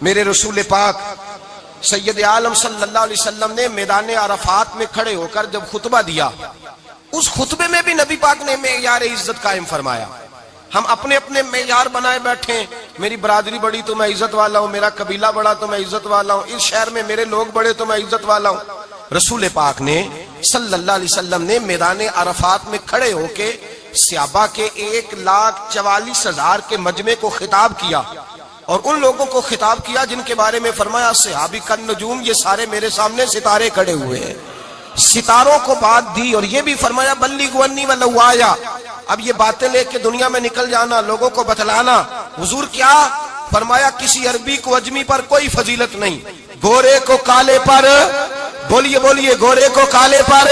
میرے رسول پاک سید عالم صلی اللہ علیہ وسلم نے میدان عرفات میں کھڑے ہو کر جب خطبہ دیا، اس خطبے میں بھی نبی پاک نے معیار عزت قائم فرمایا۔ ہم اپنے اپنے معیار بنائے بیٹھے، میری برادری بڑی تو میں عزت والا ہوں، میرا قبیلہ بڑا تو میں عزت والا ہوں، اس شہر میں میرے لوگ بڑے تو میں عزت والا ہوں۔ رسول پاک نے صلی اللہ علیہ وسلم نے میدان عرفات میں کھڑے ہو کے صحابہ کے 1,44,000 کے مجمع کو خطاب کیا، اور ان لوگوں کو خطاب کیا جن کے بارے میں فرمایا صحابی کن نجوم، یہ سارے میرے سامنے ستارے کھڑے ہوئے ہیں۔ ستاروں کو بات دی اور یہ بھی فرمایا بلغوا انی ولو آیا، اب یہ باتیں لے کے دنیا میں نکل جانا، لوگوں کو بتلانا۔ حضور کیا فرمایا؟ کسی عربی کو اجمی پر کوئی فضیلت نہیں، گورے کو کالے پر، بولیے بولیے، گورے کو کالے پر،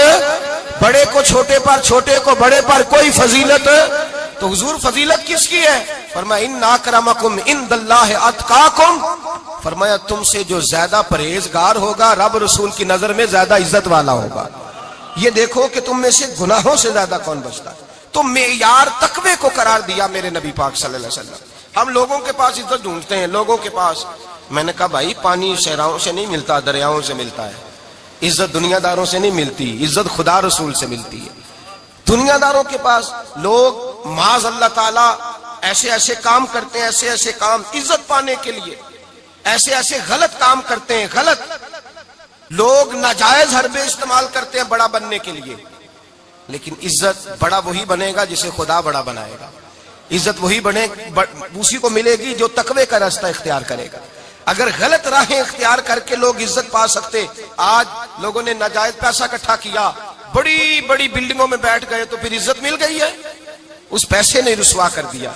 بڑے کو چھوٹے پر، چھوٹے کو بڑے پر کوئی فضیلت۔ تو حضور فضیلت کس کی ہے؟ فرمایا ان اکرمکم عند اللہ اتقاکم، فرمایا تم سے جو زیادہ پرہیزگار ہوگا رب رسول کی نظر میں زیادہ عزت والا ہوگا۔ یہ دیکھو کہ تم میں سے گناہوں سے زیادہ کون بچتا ہے۔ تو معیار تقوی کو قرار دیا میرے نبی پاک صلی اللہ علیہ وسلم۔ ہم لوگوں کے پاس عزت ڈھونڈتے ہیں، لوگوں کے پاس، میں نے کہا بھائی پانی صحراؤں سے نہیں ملتا، دریاؤں سے ملتا ہے۔ عزت دنیا داروں سے نہیں ملتی، عزت خدا رسول سے ملتی ہے۔ دنیا داروں کے پاس لوگ معاذ اللہ تعالی ایسے ایسے کام کرتے ہیں، ایسے ایسے کام عزت پانے کے لیے، ایسے ایسے غلط کام کرتے ہیں، غلط لوگ ناجائز حربے استعمال کرتے ہیں بڑا بننے کے لیے۔ لیکن عزت بڑا وہی بنے گا جسے خدا بڑا بنائے گا، عزت وہی بنے اسی کو ملے گی جو تقوی کا راستہ اختیار کرے گا۔ اگر غلط راہیں اختیار کر کے لوگ عزت پا سکتے، آج لوگوں نے ناجائز پیسہ اکٹھا کیا، بڑی بڑی بلڈنگوں میں بیٹھ گئے تو پھر عزت مل گئی ہے؟ اس پیسے نے رسوا کر دیا،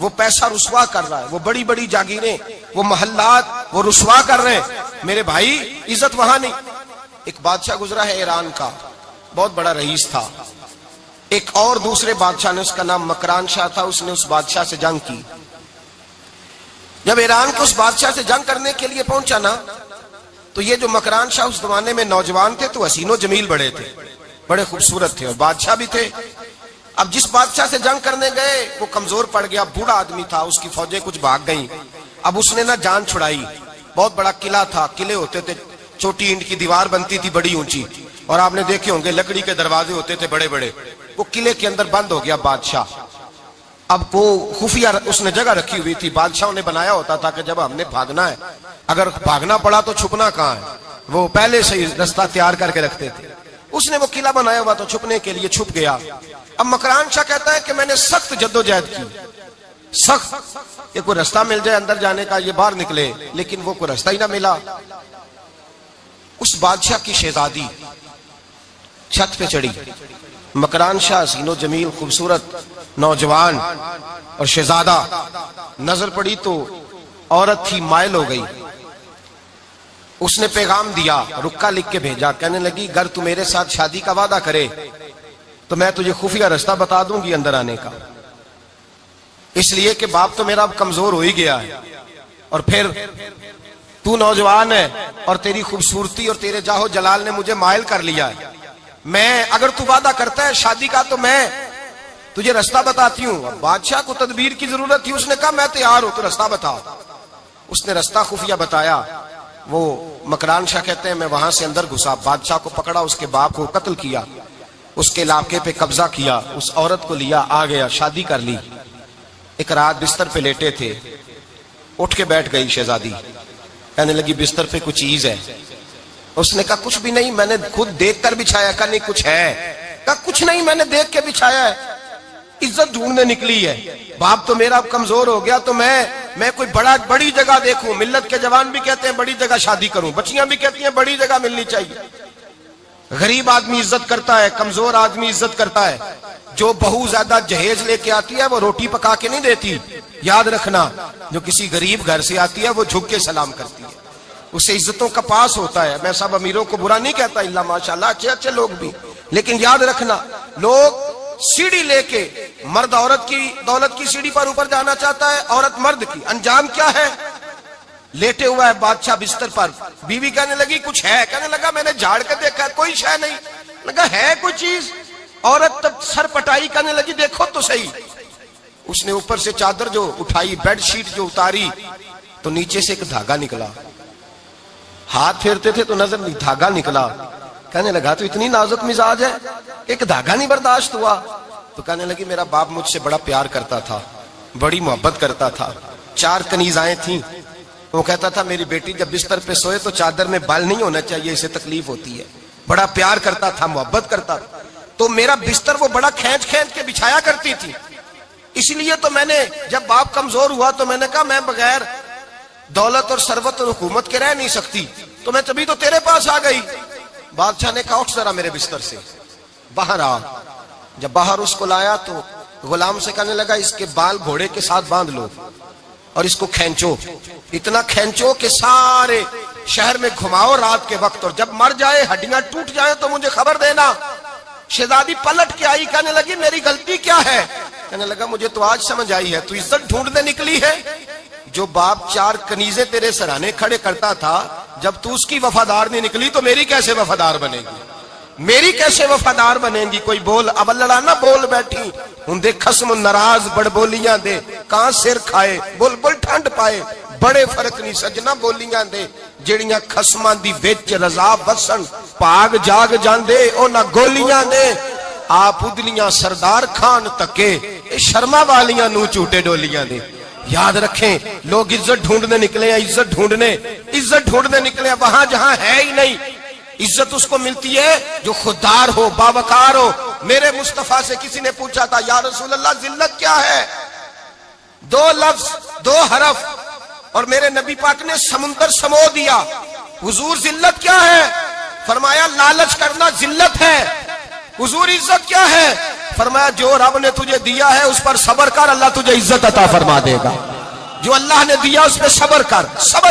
وہ پیسہ رسوا کر رہا ہے، وہ بڑی بڑی جاگیریں، وہ محلات وہ رسوا کر رہے ہیں۔ میرے بھائی عزت وہاں نہیں۔ ایک بادشاہ گزرا ہے ایران کا، بہت بڑا رئیس تھا۔ ایک اور دوسرے بادشاہ نے، اس کا نام مکران شاہ تھا، اس نے اس بادشاہ سے جنگ کی۔ جب ایران کے اس بادشاہ سے جنگ کرنے کے لیے پہنچا نا، تو یہ جو مکران شاہ اس زمانے میں نوجوان تھے تو حسین و جمیل بڑے تھے، بڑے خوبصورت تھے، اور بادشاہ بھی تھے۔ اب جس بادشاہ سے جنگ کرنے گئے وہ کمزور پڑ گیا، بوڑھا آدمی تھا، اس کی فوجیں کچھ بھاگ گئیں۔ اب اس نے نا جان چھڑائی، بہت بڑا قلعہ تھا، قلعے ہوتے تھے، چھوٹی اینٹ کی دیوار بنتی تھی بڑی اونچی، اور آپ نے دیکھے ہوں گے لکڑی کے دروازے ہوتے تھے بڑے بڑے۔ وہ قلعے کے اندر بند ہو گیا بادشاہ۔ اب وہ خفیہ اس نے جگہ رکھی ہوئی تھی، بادشاہوں نے بنایا ہوتا تھا کہ جب ہم نے بھاگنا ہے، اگر بھاگنا پڑا تو چھپنا کہاں ہے، وہ پہلے سے ہی رستہ تیار کر کے رکھتے تھے۔ اس نے وہ قلعہ بنایا ہوا تو چھپنے کے لیے چھپ گیا۔ اب مکران شاہ کہتا ہے کہ میں نے سخت جدوجہد کی، سخت، یہ کوئی رستہ مل جائے اندر جانے کا، یہ باہر نکلے، لیکن وہ کوئی رستہ ہی نہ ملا۔ اس بادشاہ کی شہزادی چھت پہ چڑھی، مکران شاہ حسین و جمیل خوبصورت نوجوان اور شہزادہ، نظر پڑی تو عورت تھی، مائل ہو گئی۔ اس نے پیغام دیا، رکا لکھ کے بھیجا، کہنے لگی اگر تو میرے ساتھ شادی کا وعدہ کرے تو میں تجھے خفیہ رستہ بتا دوں گی اندر آنے کا، اس لیے کہ باپ تو میرا اب کمزور ہو ہی گیا ہے، اور پھر تو نوجوان ہے اور تیری خوبصورتی اور تیرے جاہو جلال نے مجھے مائل کر لیا ہے۔ میں اگر تو وعدہ کرتا ہے شادی کا تو میں تجھے رستہ بتاتی ہوں۔ اب بادشاہ کو تدبیر کی ضرورت تھی، اس نے کہا میں تیار ہوں، تو رستہ بتا۔ اس نے رستہ خفیہ بتایا۔ وہ مکران شاہ کہتے ہیں میں وہاں سے اندر گھسا، بادشاہ کو پکڑا، اس کے باپ کو قتل کیا، اس کے علاقے پہ قبضہ کیا، اس عورت کو لیا، آ گیا، شادی کر لی۔ ایک رات بستر پہ لیٹے تھے، اٹھ کے بیٹھ گئی شہزادی، کہنے لگی بستر پہ کچھ چیز ہے۔ اس نے کہا کچھ بھی نہیں، میں نے خود دیکھ کر بچھایا۔ کہا نہیں کچھ ہے۔ کہا کچھ نہیں، میں نے دیکھ کے بچھایا ہے، عزت ڈھونڈنے نکلی ہے، باپ تو میرا اب کمزور ہو گیا، تو میں کوئی بڑی جگہ دیکھوں۔ ملت کے جوان بھی کہتے ہیں بڑی جگہ شادی کروں، بچیاں بھی کہتی ہیں بڑی جگہ ملنی چاہیے۔ غریب آدمی عزت کرتا ہے، کمزور آدمی عزت کرتا ہے۔ جو بہو زیادہ جہیز لے کے آتی ہے وہ روٹی پکا کے نہیں دیتی، یاد رکھنا، جو کسی غریب گھر سے آتی ہے وہ جھک کے سلام کرتی ہے، اسے عزتوں کا پاس ہوتا ہے۔ میں سب امیروں کو برا نہیں کہتا، اللہ ماشاءاللہ اچھے اچھے لوگ بھی، لیکن یاد رکھنا لوگ سیڑھی لے کے، مرد عورت کی دولت کی سیڑھی پر اوپر جانا چاہتا ہے، عورت مرد کی، انجام کیا ہے؟ لیٹے ہوا ہے بادشاہ بستر پر، بیوی کہنے لگی کچھ ہے، کہنے لگا میں نے جھاڑ کے دیکھا کوئی شے نہیں، لگا ہے کوئی چیز۔ عورت تب سر پٹائی، کہنے لگی دیکھو تو صحیح۔ اس نے اوپر سے چادر جو اٹھائی، بیڈ شیٹ جو اتاری، تو نیچے سے ایک دھاگا نکلا، ہاتھ پھیرتے تھے تو نظر نہیں، دھاگا نکلا. کہنے لگا تو اتنی نازک مزاج ہے، ایک دھاگا نہیں برداشت ہوا. تو کہنے لگی میرا باپ مجھ سے بڑا پیار کرتا تھا، بڑی محبت کرتا تھا، 4 کنیزائیں تھیں. وہ کہتا تھا میری بیٹی جب بستر پہ سوئے تو چادر میں بال نہیں ہونا چاہیے، اسے تکلیف ہوتی ہے. بڑا پیار کرتا تھا، محبت کرتا تھا. تو میرا بستر وہ بڑا کھینچ کھینچ کے بچھایا کرتی تھی. اس لیے تو میں نے جب باپ کمزور ہوا تو میں نے کہا میں بغیر دولت اور ثروت اور حکومت کے رہ نہیں سکتی، تو میں تبھی تو تیرے پاس آ گئی. بادشاہ نے کہا اٹھ ذرا میرے بستر سے، باہر آ. جب باہر اس کو لایا تو غلام سے کہنے لگا اس کے بال گھوڑے کے ساتھ باندھ لو اور اس کو کھینچو، اتنا کھینچو کہ سارے شہر میں گھماؤ رات کے وقت، اور جب مر جائے ہڈیاں ٹوٹ جائیں تو مجھے خبر دینا. شہزادی پلٹ کے آئی، کہنے لگی میری غلطی کیا ہے؟ کہنے لگا مجھے تو آج سمجھ آئی ہے، تو عزت ڈھونڈنے نکلی ہے. جو باپ 4 کنیزیں تیرے سرانے کھڑے کرتا تھا، جب تو اس کی وفادار نہیں نکلی تو میری کیسے وفادار بنے گی؟ میری کیسے وفادار بنے گی؟ کوئی بول اب لڑانا بول بیٹھی ہوں دے خسم ناراض بڑ بولیاں دے، کہاں سر کھائے بول بول ٹھنڈ پائے. بڑے فرق نہیں سجنا بولیاں دے جیڑیاں خسماں دی وچ رضا وسن، پاگ جاگ جاندے او نہ گولیاں دے. آپ ادلیاں سردار خان تکے شرما والیاں نو چوٹے ڈولیاں دے. یاد رکھیں لوگ عزت ڈھونڈنے نکلے ہیں، عزت ڈھونڈنے نکلے ہیں وہاں جہاں ہے ہی نہیں. عزت اس کو ملتی ہے جو خوددار ہو، باوقار ہو. میرے مصطفیٰ سے کسی نے پوچھا تھا یا رسول اللہ ذلت کیا ہے؟ 2 لفظ 2 حرف اور میرے نبی پاک نے سمندر سمو دیا. حضور ذلت کیا ہے؟ فرمایا لالچ کرنا ذلت ہے. حضور عزت کیا ہے؟ فرمایا جو رب نے تجھے دیا ہے اس پر صبر کر، اللہ تجھے عزت عطا فرما دے گا. جو اللہ نے دیا اس پہ صبر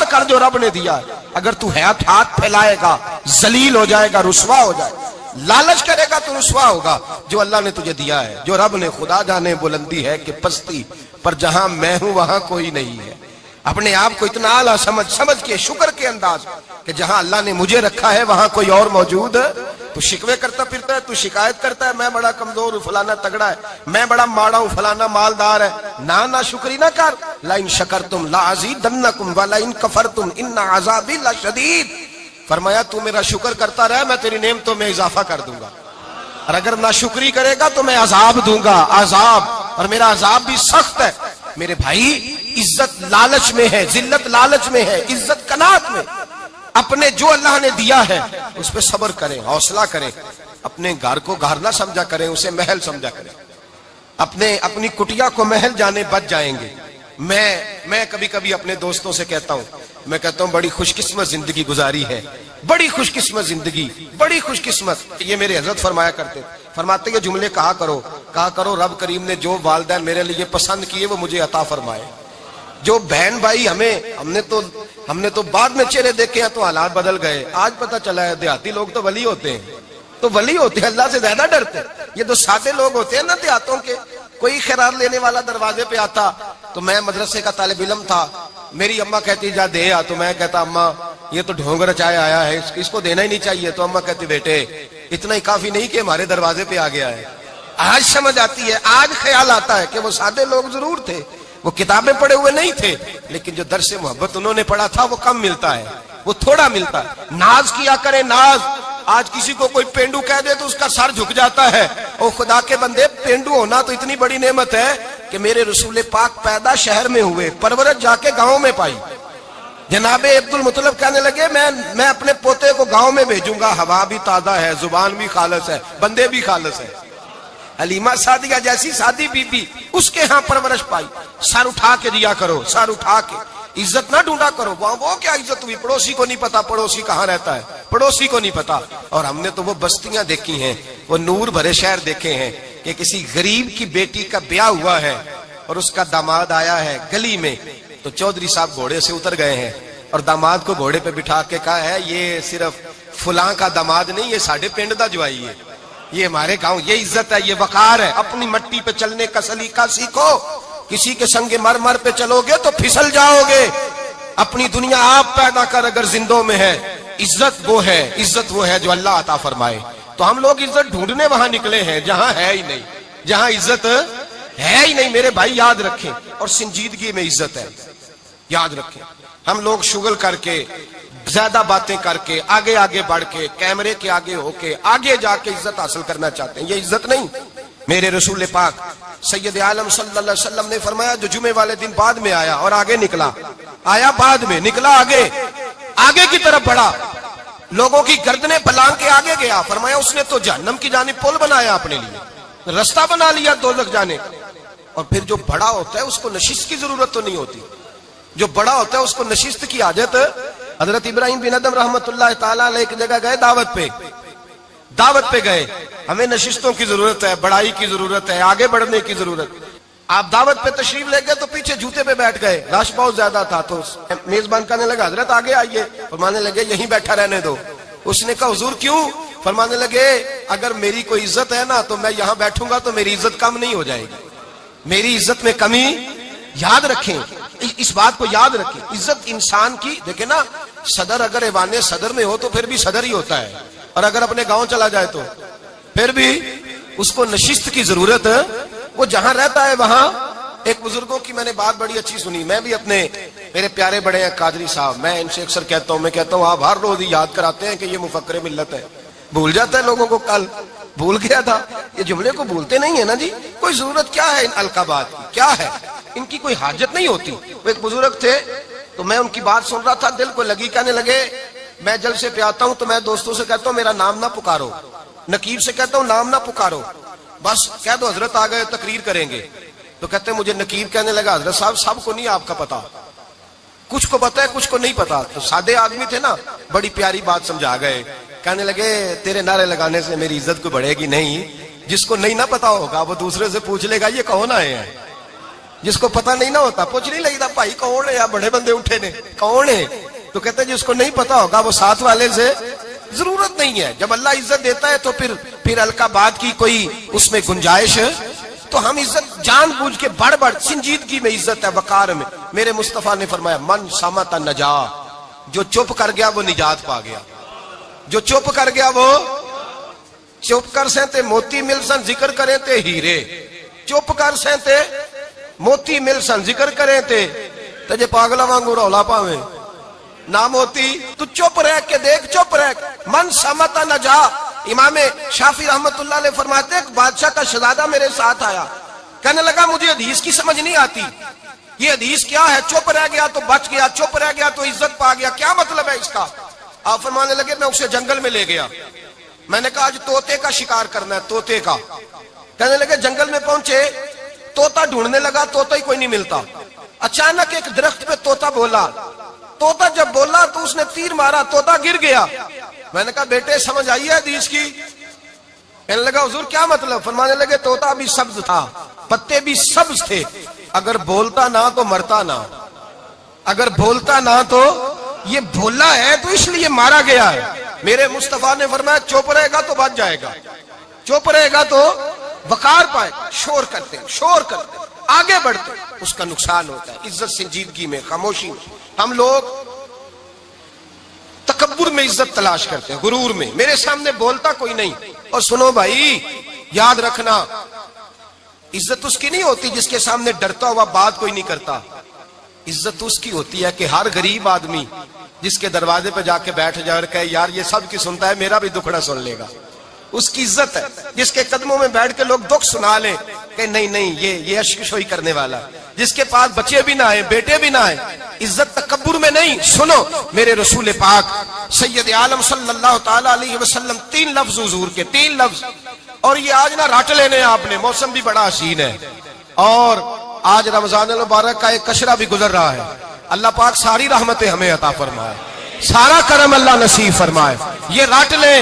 کر جو رب نے دیا ہے. اگر تو ہاتھ پھیلائے گا ذلیل ہو جائے گا، رسوا ہو جائے گا. لالچ کرے گا تو رسوا ہوگا. جو اللہ نے تجھے دیا ہے، جو رب نے، خدا جانے بلندی ہے کہ پستی، پر جہاں میں ہوں وہاں کوئی نہیں ہے. اپنے آپ کو اتنا اعلیٰ سمجھ کے شکر کے انداز کہ جہاں اللہ نے مجھے رکھا ہے وہاں کوئی اور موجود ہے. تو شکوے کرتا پھرتا ہے، تو شکایت کرتا ہے میں بڑا کمزور ہوں، فلانا تگڑا ہے، میں بڑا ماڑا ہوں، فلانا مالدار ہے. نا شکری نہ کر. لئن شکرتم لازیدنکم ولئن کفرتم ان عذابی لشدید. فرمایا تو میرا شکر کرتا رہے میں تیری نعمتوں میں اضافہ کر دوں گا، اور اگر ناشکری کرے گا تو میں عذاب دوں گا، عذاب، اور میرا عذاب بھی سخت ہے. میرے بھائی عزت لالچ میں ہے، ذلت لالچ میں ہے، عزت قناعت میں. اپنے جو اللہ نے دیا ہے اس پہ صبر کریں، حوصلہ کریں. اپنے گھر کو گھر نہ سمجھا کریں، اسے محل سمجھا کریں. اپنی کٹیا کو محل جانے بچ جائیں گے. میں کبھی کبھی اپنے دوستوں سے کہتا ہوں بڑی خوش قسمت زندگی گزاری ہے، بڑی خوش قسمت زندگی، بڑی خوش قسمت. یہ میرے حضرت فرمایا کرتے، فرماتے یہ جملے کہا کرو رب کریم نے جو والدین میرے لیے پسند کیے وہ مجھے عطا فرمائے. جو بہن بھائی ہم نے تو بعد میں چہرے دیکھے ہیں تو حالات بدل گئے. آج پتہ چلا ہے دیہاتی لوگ تو ولی ہوتے ہیں، اللہ سے زیادہ ڈرتے ہیں. یہ تو سادے لوگ ہوتے ہیں نا دیہاتوں کے. کوئی خیرات لینے والا دروازے پہ آتا تو میں مدرسے کا طالب علم تھا، میری اماں کہتی جا دے آ، تو میں کہتا اماں یہ تو ڈھونگ رچائے آیا ہے، اس کو دینا ہی نہیں چاہیے. تو اماں کہتی بیٹے اتنا ہی کافی نہیں کہ ہمارے دروازے پہ آ گیا ہے. آج سمجھ آتی ہے، آج خیال آتا ہے کہ وہ سادے لوگ ضرور تھے، وہ کتابیں پڑھے ہوئے نہیں تھے، لیکن جو درس محبت انہوں نے پڑھا تھا وہ کم ملتا ہے، وہ تھوڑا ملتا ہے. ناز کیا کریں، ناز. آج کسی کو کوئی پینڈو کہہ دے تو اس کا سر جھک جاتا ہے. او خدا کے بندے، پینڈو ہونا تو اتنی بڑی نعمت ہے کہ میرے رسول پاک پیدا شہر میں ہوئے، پرورش جا کے گاؤں میں پائی. جناب عبد المطلب کہنے لگے میں اپنے پوتے کو گاؤں میں بھیجوں گا، ہوا بھی تازہ ہے، زبان بھی خالص ہے، بندے بھی خالص ہے. حلیمہ سعدیہ جیسی سادی بی بی، اس کے ہاں پرورش پائی. سر اٹھا کے دیا کرو، سر اٹھا کے. عزت نہ ڈھونڈا کرو. وہ کیا عزت ہوئی؟ پڑوسی کو نہیں پتا پڑوسی کہاں رہتا ہے، پڑوسی کو نہیں پتا. اور ہم نے تو وہ بستیاں دیکھی ہیں، وہ نور بھرے شہر دیکھے ہیں کہ کسی غریب کی بیٹی کا بیاہ ہوا ہے اور اس کا داماد آیا ہے گلی میں، تو چودھری صاحب گھوڑے سے اتر گئے ہیں اور داماد کو گھوڑے پہ بٹھا کے کہا ہے یہ صرف فلاں کا داماد نہیں، یہ ساڑھے پنڈ دا جوائی ہے، یہ ہمارے گاؤں. یہ عزت ہے، یہ وقار ہے. اپنی مٹی پہ چلنے کا سلیقہ سیکھو. کسی کے سنگ مرمر پہ چلو گے تو پھسل جاؤ گے. اپنی دنیا آپ پیدا کر اگر زندوں میں ہے. عزت وہ ہے جو اللہ عطا فرمائے. تو ہم لوگ عزت ڈھونڈنے وہاں نکلے ہیں جہاں ہے ہی نہیں، جہاں عزت ہے ہی نہیں. میرے بھائی یاد رکھیں، اور سنجیدگی میں عزت ہے، یاد رکھیں. ہم لوگ شغل کر کے زیادہ باتیں کر کے آگے آگے بڑھ کے کیمرے کے آگے ہو کے آگے جا کے عزت حاصل کرنا چاہتے ہیں. یہ عزت نہیں. میرے رسول پاک سید عالم صلی اللہ علیہ وسلم نے فرمایا جو جمعے والے دن بعد میں آیا اور آگے نکلا, آیا بعد میں, نکلا آگے, آگے کی طرف بڑھا, لوگوں کی گردنیں پلانگ کے آگے گیا, فرمایا اس نے تو جہنم کی جانب پل بنایا اپنے لیے, رستہ بنا لیا دوزخ جانے کا. اور پھر جو بڑا ہوتا ہے اس کو نشست کی ضرورت تو نہیں ہوتی. جو بڑا ہوتا ہے اس کو نشست کی حاجت. حضرت ابراہیم بن ادم رحمت اللہ تعالیٰ علیہ ایک جگہ گئے دعوت پہ گئے. ہمیں نشستوں کی ضرورت ہے, بڑائی کی ضرورت ہے, آگے بڑھنے کی ضرورت. آپ دعوت پہ تشریف لے گئے تو پیچھے جوتے پہ بیٹھ گئے, رش بہت زیادہ تھا, تو میزبان کہنے لگا حضرت آگے آئیے, فرمانے لگے یہیں بیٹھا رہنے دو. اس نے کہا حضور کیوں؟ فرمانے لگے اگر میری کوئی عزت ہے نا تو میں یہاں بیٹھوں گا تو میری عزت کم نہیں ہو جائے گی, میری عزت میں کمی. یاد رکھیں, اس بات کو یاد رکھیں, عزت انسان کی. دیکھیں نا, صدر اگر ایوان صدر میں ہو تو پھر بھی صدر ہی ہوتا ہے, اور اگر اپنے گاؤں چلا جائے تو پھر بھی اس کو نشست کی ضرورت. وہ جہاں رہتا ہے وہاں. ایک بزرگوں کی میں نے بات بڑی اچھی سنی. میں بھی اپنے میرے پیارے بڑے ہیں قادری صاحب, میں ان سے اکثر کہتا ہوں, میں کہتا ہوں آپ ہر روز ہی یاد کراتے ہیں کہ یہ مفکر ملت ہے. بھول جاتا ہے لوگوں کو, کل بھول گیا تھا. یہ جملے کو بھولتے نہیں ہے نا جی. کوئی ضرورت کیا ہے ان القابات کی, کیا ہے ان کی کوئی حاجت نہیں ہوتی. وہ ایک بزرگ تھے تو میں ان کی بات سن رہا تھا, دل کو لگی. کہنے لگے میں جلسے پہ آتا ہوں تو میں دوستوں سے کہتا ہوں میرا نام نہ پکارو, نقیب سے کہتا ہوں نام نہ پکارو, بس کہہ دو حضرت آ گئے تقریر کریں گے. تو کہتے ہیں مجھے نقیب کہنے لگا حضرت صاحب سب کو نہیں آپ کا پتا, کچھ کو پتا ہے کچھ کو نہیں پتا. تو سادے آدمی تھے نا, بڑی پیاری بات سمجھا گئے. کہنے لگے تیرے نعرے لگانے سے میری عزت کو بڑھے گی نہیں. جس کو نہیں نہ پتا ہوگا وہ دوسرے سے پوچھ لے گا یہ کون آئے ہیں. جس کو پتا نہیں نہ ہوتا پوچھ نہیں لگتا بھائی کون ہے, یا بڑے بندے اٹھے نے کون ہے. تو کہتے ہیں جس کو نہیں پتا ہوگا وہ ساتھ والے سے ضرورت نہیں ہے. جب اللہ عزت دیتا ہے تو پھر القابات کی کوئی اس میں گنجائش. تو ہم عزت جان بوجھ کے بڑھ سنجیدگی میں عزت ہے, وقار میں. میرے مصطفیٰ نے فرمایا من صمت نجا, جو چپ کر گیا وہ نجات پا گیا. جو چپ کر گیا وہ چپ کر سہتے موتی مل سن ذکر کریں تے ہیرے, چپ کر سہتے موتی مل سن ذکر کریں تے تجھے پاگلا وانگو رولا پاویں نہ موتی. تو چپ رہ کے دیکھ, چپ رہ. من صمت نجا. امام شافعی رحمت اللہ علیہ فرماتے ہیں ایک بادشاہ کا شہزادہ میرے ساتھ آیا, کہنے لگا مجھے حدیث کی سمجھ نہیں آتی, یہ حدیث کیا ہے, چپ رہ گیا تو بچ گیا, چپ رہ گیا تو عزت پا گیا, کیا مطلب ہے اس کا؟ آپ فرمانے لگے میں اسے جنگل میں لے گیا, میں نے کہا آج طوطے کا شکار کرنا ہے, طوطے کا. کہنے لگے جنگل میں پہنچے, طوطا ڈھونڈنے لگا, طوطا ہی کوئی نہیں ملتا. اچانک ایک درخت پہ طوطا بولا, طوطا جب بولا تو اس نے تیر مارا, طوطا گر گیا. میں نے کہا بیٹے سمجھ آئی ہے حدیث کی؟ کہنے لگا حضور کیا مطلب؟ فرمانے لگے طوطا بھی سبز تھا, پتے بھی سبز تھے, اگر بولتا نہ تو مرتا نہ, اگر بولتا نہ تو یہ بولا ہے تو اس لیے مارا گیا ہے. میرے مصطفیٰ نے فرمایا چپ رہے گا تو بچ جائے گا, چپ رہے گا تو وقار پائے. شور کرتے آگے بڑھتے اس کا نقصان ہوتا ہے. عزت سنجیدگی میں, خاموشی میں. ہم لوگ تکبر میں عزت تلاش کرتے ہیں, غرور میں. میرے سامنے بولتا کوئی نہیں. اور سنو بھائی یاد رکھنا, عزت اس کی نہیں ہوتی جس کے سامنے ڈرتا ہوا بات کوئی نہیں کرتا. عزت اس کی ہوتی ہے کہ ہر غریب آدمی جس کے دروازے پہ جا کے بیٹھ جائے اور کہے یار یہ سب کی سنتا ہے, میرا بھی دکھڑا سن لے گا, اس کی عزت ہے. جس کے قدموں میں بیٹھ کے لوگ دکھ سنا لیں کہ نہیں یہ اشکشوئی کرنے والا, جس کے پاس بچے بھی نہ آئے, بیٹے بھی نہ آئے. عزت تکبر میں نہیں. سنو میرے رسول پاک سید عالم صلی اللہ تعالی علیہ وسلم 3 لفظ حضور کے, 3 لفظ. اور یہ آج نہ رٹ لینے آپ نے, موسم بھی بڑا حسین ہے اور آج رمضان المبارک کا ایک کشرہ بھی گزر رہا ہے. اللہ پاک ساری رحمتیں ہمیں عطا فرمائے, سارا کرم اللہ نصیب فرمائے. یہ رٹ لیں.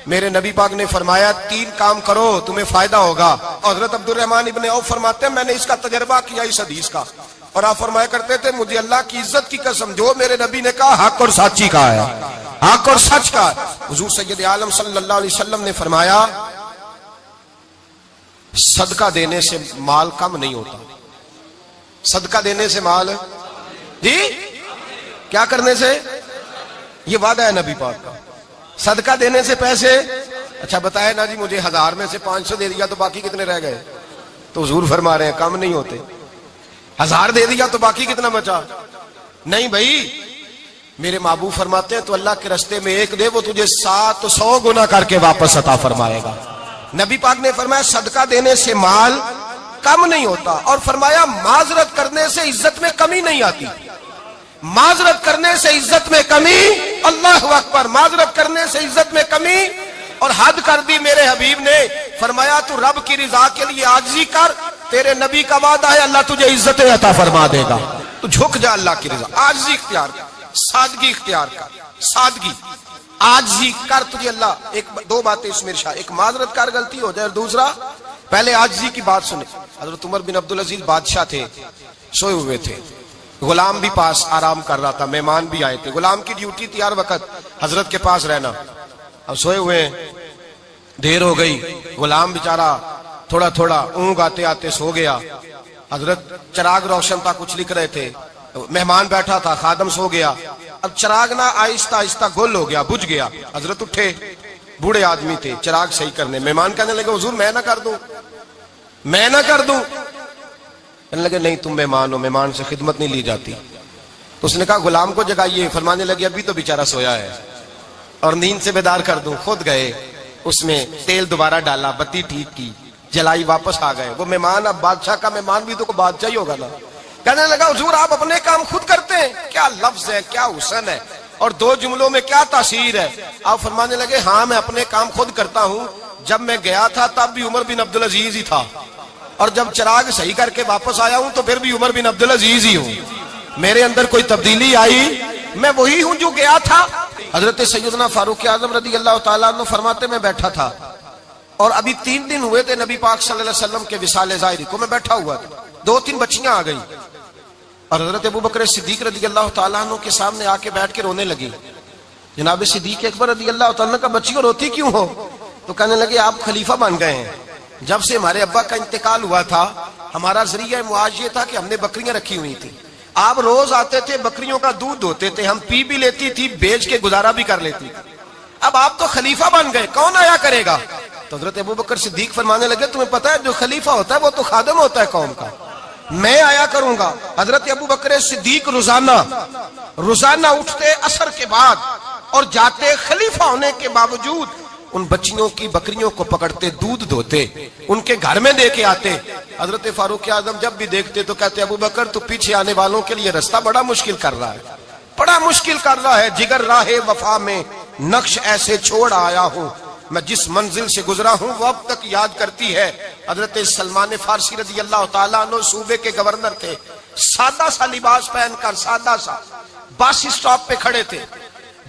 میرے نبی پاک نے فرمایا 3 کام کرو تمہیں فائدہ ہوگا. حضرت عبد الرحمن ابن عوف فرماتے ہیں میں نے اس کا تجربہ کیا اس حدیث کا, اور آپ فرمایا کرتے تھے مجھے اللہ کی عزت کی قسم جو میرے نبی نے کہا حق اور سچی کہا ہے, حق اور سچ کا. حضور سید عالم صلی اللہ علیہ وسلم نے فرمایا صدقہ دینے سے مال کم نہیں ہوتا. صدقہ دینے سے مال جی کیا کرنے سے, یہ وعدہ ہے نبی پاک کا. صدقہ دینے سے پیسے, اچھا بتائے نا جی مجھے 1000 میں سے 500 دے دیا تو باقی کتنے رہ گئے؟ تو حضور فرما رہے ہیں کم نہیں ہوتے. 1000 دے دیا تو باقی کتنا بچا؟ نہیں بھائی، میرے محبوب فرماتے ہیں تو اللہ کے راستے میں ایک دے وہ تجھے 700 گنا کر کے واپس عطا فرمائے گا۔ نبی پاک نے فرمایا صدقہ دینے سے مال کم نہیں ہوتا، اور فرمایا معذرت کرنے سے عزت میں کمی نہیں آتی۔ معذرت کرنے سے عزت میں کمی، اللہ اکبر، معذرت کرنے سے عزت میں کمی، اور حد کر دی میرے حبیب نے، فرمایا تو رب کی رضا کے لیے عاجزی کر، تیرے نبی کا وعدہ ہے اللہ تجھے عزت عطا فرما دے گا۔ تو جھک جا اللہ کی رضا، عاجزی اختیار کر، سادگی اختیار کر، سادگی عاجزی کر، تجھے اللہ دو باتیں اس میں ارشاد، ایک معذرت کر غلطی ہو جائے، اور دوسرا پہلے عاجزی کی بات سنے۔ حضرت عمر بن عبدالعزیز بادشاہ تھے، سوئے ہوئے تھے، غلام بھی پاس آرام کر رہا تھا، مہمان بھی آئے تھے، غلام کی ڈیوٹی تھی ہر وقت حضرت کے پاس رہنا۔ اب سوئے ہوئے ہیں، دیر ہو گئی، غلام بیچارہ تھوڑا تھوڑا اونگ آتے آتے سو گیا۔ حضرت چراغ روشن تھا، کچھ لکھ رہے تھے، مہمان بیٹھا تھا، خادم سو گیا۔ اب چراغ نہ آہستہ آہستہ گل ہو گیا، بجھ گیا۔ حضرت اٹھے، بوڑھے آدمی تھے، چراغ صحیح کرنے، مہمان کہنے لگے حضور میں نہ کر دوں، میں نہ کر دوں۔ کہنے لگے نہیں تم مہمان ہو، مہمان سے خدمت نہیں لی جاتی۔ تو اس نے کہا غلام کو جگائیے، فرمانے لگے ابھی تو بیچارہ سویا ہے اور نیند سے بیدار کر دوں۔ خود گئے، اس میں تیل دوبارہ ڈالا، بتی ٹھیک کی، جلائی، واپس آ گئے۔ وہ مہمان اب بادشاہ کا مہمان بھی تو کوئی بادشاہ ہی ہوگا نا۔ کہنے لگا حضور آپ اپنے کام خود کرتے ہیں، کیا لفظ ہے، کیا حسن ہے، اور دو جملوں میں کیا تاثیر ہے۔ آپ فرمانے لگے ہاں میں اپنے کام خود کرتا ہوں، جب میں گیا تھا تب بھی عمر بن عبدالعزیز ہی تھا، اور جب چراغ صحیح کر کے واپس آیا ہوں تو پھر بھی عمر بن عبدالعزیز ہی ہوں، میرے اندر کوئی تبدیلی آئی، میں وہی ہوں جو گیا تھا۔ حضرت سیدنا فاروق اعظم رضی اللہ تعالیٰ عنہ فرماتے میں بیٹھا تھا، اور ابھی 3 دن ہوئے تھے نبی پاک صلی اللہ علیہ وسلم کے وصال ظاہری کو، میں بیٹھا ہوا تھا، 2-3 بچیاں آ گئی، اور حضرت ابوبکر صدیق رضی اللہ تعالیٰ عنہ کے سامنے آ کے بیٹھ کے رونے لگی۔ جناب صدیق اکبر رضی اللہ تعالیٰ عنہ کا بچیوں روتی کیوں ہو؟ تو کہنے لگے آپ خلیفہ بن گئے ہیں، جب سے ہمارے ابا کا انتقال ہوا تھا ہمارا ذریعہ معاش یہ تھا کہ ہم نے بکریاں رکھی ہوئی تھی، آپ روز آتے تھے، بکریوں کا دودھ دھوتے تھے، ہم پی بھی لیتی تھی، بیچ کے گزارا بھی کر لیتی تھی، اب آپ تو خلیفہ بن گئے، کون آیا کرے گا؟ تو حضرت ابوبکر صدیق فرمانے لگے تمہیں پتہ ہے جو خلیفہ ہوتا ہے وہ تو خادم ہوتا ہے قوم کا، میں آیا کروں گا۔ حضرت ابوبکر صدیق روزانہ اٹھتے عصر کے بعد اور جاتے، خلیفہ ہونے کے باوجود ان بچیوں کی بکریوں کو پکڑتے، دودھ دھوتے، ان کے گھر میں دے کے آتے۔ حضرت فاروق اعظم جب بھی دیکھتے تو کہتے ابوبکر تو پیچھے آنے والوں کے لیے رستہ بڑا مشکل کر رہا ہے، بڑا مشکل کر رہا ہے، جگر راہ وفا میں نقش ایسے چھوڑ آیا ہوں، میں جس منزل سے گزرا ہوں وہ اب تک یاد کرتی ہے۔ حضرت سلمان فارسی رضی اللہ تعالیٰ عنہ صوبے کے گورنر تھے، سادہ سا لباس پہن کر، سادہ سا، بس اسٹاپ پہ کھڑے تھے،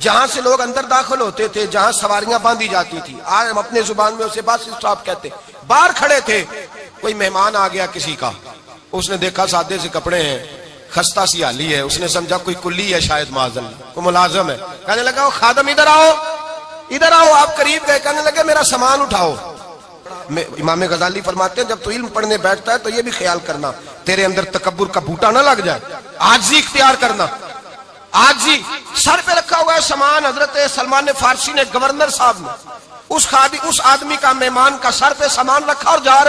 جہاں سے لوگ اندر داخل ہوتے تھے، جہاں سواریاں باندھی جاتی تھی، آج ہم اپنے زبان میں اسے بس اسٹاپ کہتے، باہر کھڑے تھے۔ کوئی مہمان آ گیا کسی کا، اس نے دیکھا سادے سے کپڑے ہیں، خستہ سی حالی ہے، اس نے سمجھا کوئی کلی ہے، شاید معاذ اللہ کوئی ملازم ہے، کہنے لگا خادم ادھر آؤ، ادھر آؤ، آپ قریب گئے، کہنے لگے میرا سامان اٹھاؤ۔ امام غزالی فرماتے ہیں جب تو علم پڑھنے بیٹھتا ہے تو یہ بھی خیال کرنا تیرے اندر تکبر کا بوٹا نہ لگ جائے، عاجزی اختیار کرنا، عاجزی۔ سر پہ رکھا ہوا ہے سامان، حضرت سلمان فارسی نے، گورنر صاحب نے، اس آدمی کا، مہمان کا سر پہ سامان رکھا اور جا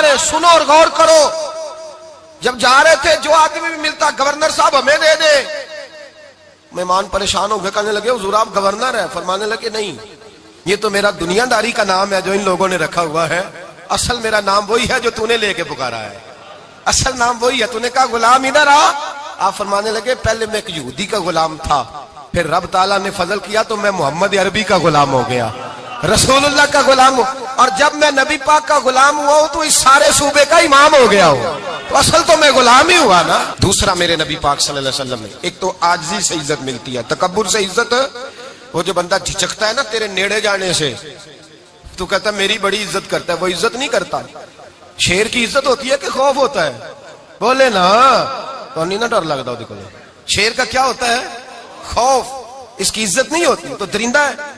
رہے، سنو اور غور کرو، جب جا رہے تھے جو آدمی بھی ملتا گورنر صاحب ہمیں دے دے، مہمان پریشان ہو گئے، کہنے لگے حضور آپ گورنر ہیں؟ فرمانے لگے نہیں، یہ تو میرا دنیا داری کا نام ہے جو ان لوگوں نے رکھا ہوا ہے، اصل میرا نام وہی ہے جو تو نے لے کے پکارا ہے، اصل نام وہی ہے۔ تو نے کہا غلام ادھر آ، آپ فرمانے لگے پہلے میں ایک یہودی کا غلام تھا، پھر رب تعالیٰ نے فضل کیا تو میں محمد عربی کا غلام ہو گیا، رسول اللہ کا غلام ہوں، اور جب میں نبی پاک کا غلام ہوا ہوں تو اس سارے صوبے کا امام ہو گیا ہوں، تو اصل تو میں غلام ہی ہوا نا۔ دوسرا میرے نبی پاک صلی اللہ علیہ وسلم نے، ایک تو عاجزی سے عزت ملتی ہے، تکبر سے عزت، وہ جو بندہ جھجکتا ہے نا تیرے نیڑے جانے سے، تو کہتا ہے میری بڑی عزت کرتا ہے، وہ عزت نہیں کرتا۔ شیر کی عزت ہوتی ہے کہ خوف ہوتا ہے؟ بولے نا، تو نہیں نا ڈر لگتا دیکھو، شیر کا کیا ہوتا ہے؟ خوف، اس کی عزت نہیں ہوتی، تو درندہ ہے۔